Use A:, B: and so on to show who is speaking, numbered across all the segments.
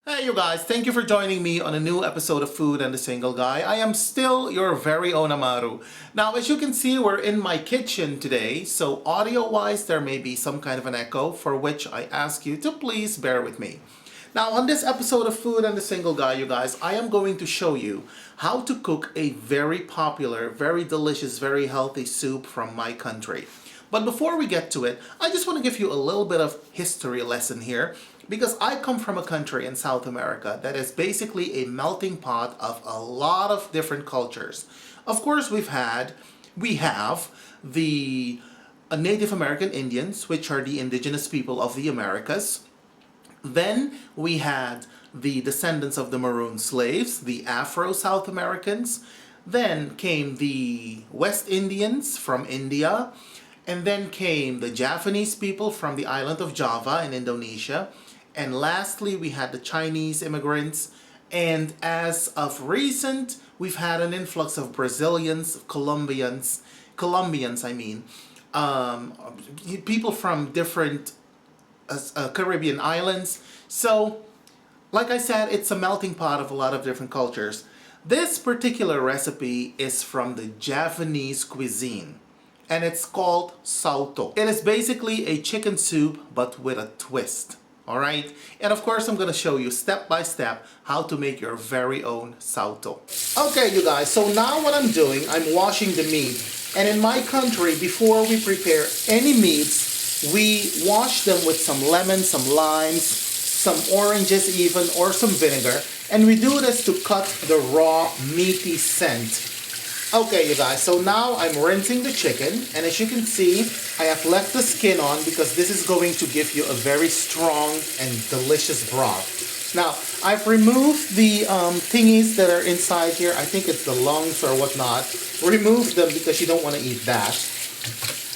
A: Hey you guys, thank you for joining me on a new episode of Food and the Single Guy. I am still your very own AMARU. Now, as you can see, we're in my kitchen today, so audio-wise there may be some kind of an echo, for which I ask you to please bear with me. Now, on this episode of Food and the Single Guy, you guys, I am going to show you how to cook a very popular, very delicious, very healthy soup from my country. But before we get to it, I just want to give you a little bit of history lesson here, because I come from a country in South America that is basically a melting pot of a lot of different cultures. Of course, we have the Native American Indians, which are the indigenous people of the Americas. Then we had the descendants of the maroon slaves, the Afro-South Americans. Then came the West Indians from India. And then came the Japanese people from the island of Java in Indonesia. And lastly, we had the Chinese immigrants. And as of recent, we've had an influx of Brazilians, Colombians, people from different Caribbean islands. So, like I said, it's a melting pot of a lot of different cultures. This particular recipe is from the Javanese cuisine, and it's called Saoto. It is basically a chicken soup, but with a twist. Alright? And of course, I'm going to show you step by step how to make your very own Saoto. Okay, you guys, so now what I'm doing, I'm washing the meat. And in my country, before we prepare any meats, we wash them with some lemons, some limes, some oranges even, or some vinegar. And we do this to cut the raw, meaty scent. Okay, you guys, so now I'm rinsing the chicken, and as you can see, I have left the skin on because this is going to give you a very strong and delicious broth. Now, I've removed the thingies that are inside here. I think it's the lungs or whatnot. Remove them because you don't want to eat that.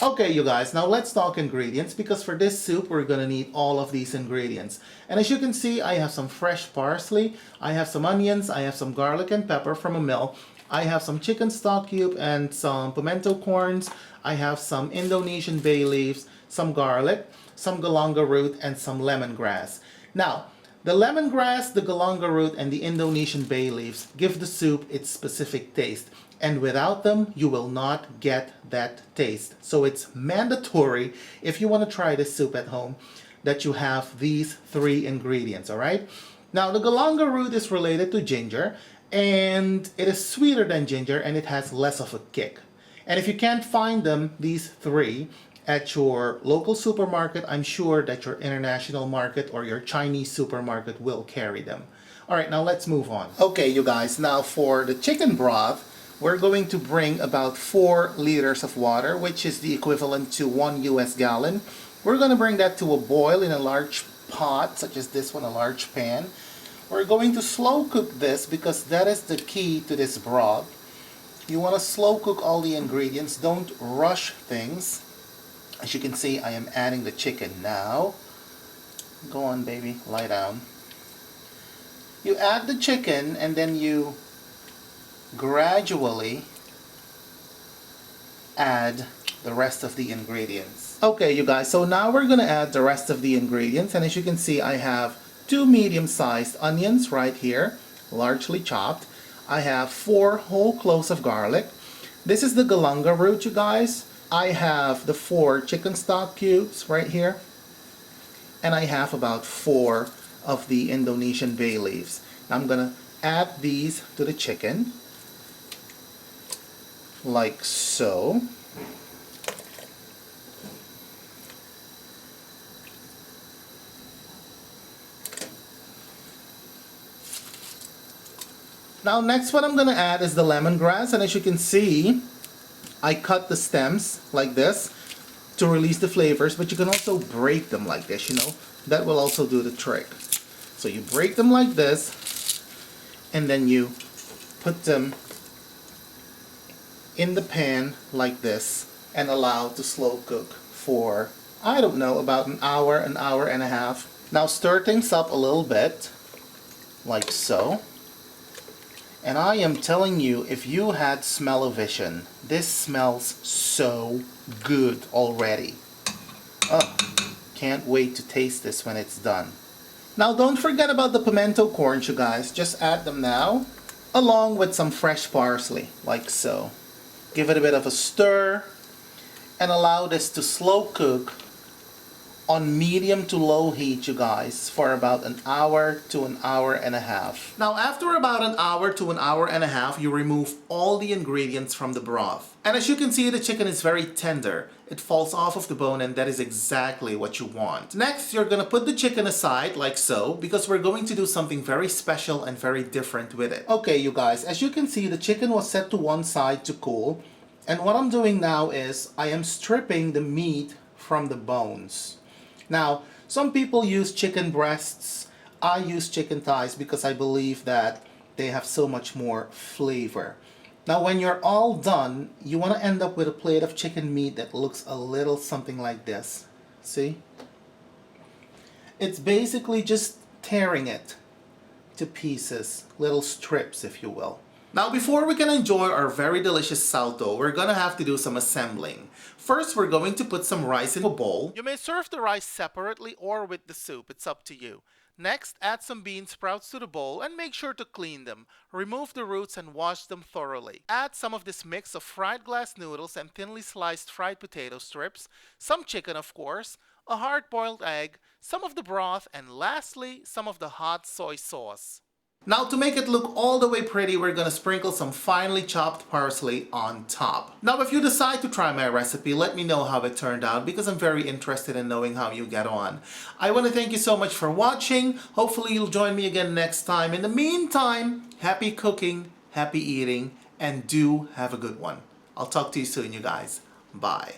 A: Okay, you guys, now let's talk ingredients, because for this soup, we're going to need all of these ingredients. And as you can see, I have some fresh parsley, I have some onions, I have some garlic and pepper from a mill. I have some chicken stock cube and some pimento corns. I have some Indonesian bay leaves, some garlic, some galanga root, and some lemongrass. Now, the lemongrass, the galanga root, and the Indonesian bay leaves give the soup its specific taste. And without them, you will not get that taste. So it's mandatory, if you want to try this soup at home, that you have these three ingredients, all right? Now, the galanga root is related to ginger, and it is sweeter than ginger, and it has less of a kick. And if you can't find them, these three, at your local supermarket, I'm sure that your international market or your Chinese supermarket will carry them. Alright, now let's move on. Okay, you guys, now for the chicken broth, we're going to bring about 4 liters of water, which is the equivalent to 1 US gallon. We're going to bring that to a boil in a large pot, such as this one, a large pan. We're going to slow cook this because that is the key to this broth. You want to slow cook all the ingredients. Don't rush things. As you can see, I am adding the chicken now. Go on, baby, lie down. You add the chicken and then you gradually add the rest of the ingredients. Okay, you guys, so now we're going to add the rest of the ingredients, and as you can see, I have 2 medium-sized onions right here, largely chopped. I have 4 whole cloves of garlic. This is the galanga root, you guys. I have the 4 chicken stock cubes right here. And I have about 4 of the Indonesian bay leaves. Now I'm going to add these to the chicken, like so. Now next what I'm going to add is the lemongrass, and as you can see, I cut the stems like this to release the flavors, but you can also break them like this, you know, that will also do the trick. So you break them like this, and then you put them in the pan like this and allow to slow cook for, I don't know, about an hour and a half. Now stir things up a little bit, like so. And I am telling you, if you had smell-o-vision, this smells so good already. Oh, can't wait to taste this when it's done. Now don't forget about the pimento corns, you guys. Just add them now, along with some fresh parsley, like so. Give it a bit of a stir and allow this to slow cook on medium to low heat, you guys, for about an hour to an hour and a half. Now after about an hour to an hour and a half, you remove all the ingredients from the broth. And as you can see, the chicken is very tender. It falls off of the bone, and that is exactly what you want. Next, you're gonna put the chicken aside like so, because we're going to do something very special and very different with it. Okay, you guys, as you can see, the chicken was set to one side to cool. And what I'm doing now is I am stripping the meat from the bones. Now, some people use chicken breasts. I use chicken thighs because I believe that they have so much more flavor. Now, when you're all done, you want to end up with a plate of chicken meat that looks a little something like this. See? It's basically just tearing it to pieces, little strips, if you will. Now, before we can enjoy our very delicious saoto, we're gonna have to do some assembling. First, we're going to put some rice in a bowl. You may serve the rice separately or with the soup, it's up to you. Next, add some bean sprouts to the bowl and make sure to clean them. Remove the roots and wash them thoroughly. Add some of this mix of fried glass noodles and thinly sliced fried potato strips, some chicken of course, a hard-boiled egg, some of the broth, and lastly, some of the hot soy sauce. Now to make it look all the way pretty, we're gonna sprinkle some finely chopped parsley on top. Now if you decide to try my recipe, let me know how it turned out because I'm very interested in knowing how you get on. I want to thank you so much for watching. Hopefully you'll join me again next time. In the meantime, happy cooking, happy eating, and do have a good one. I'll talk to you soon, you guys. Bye.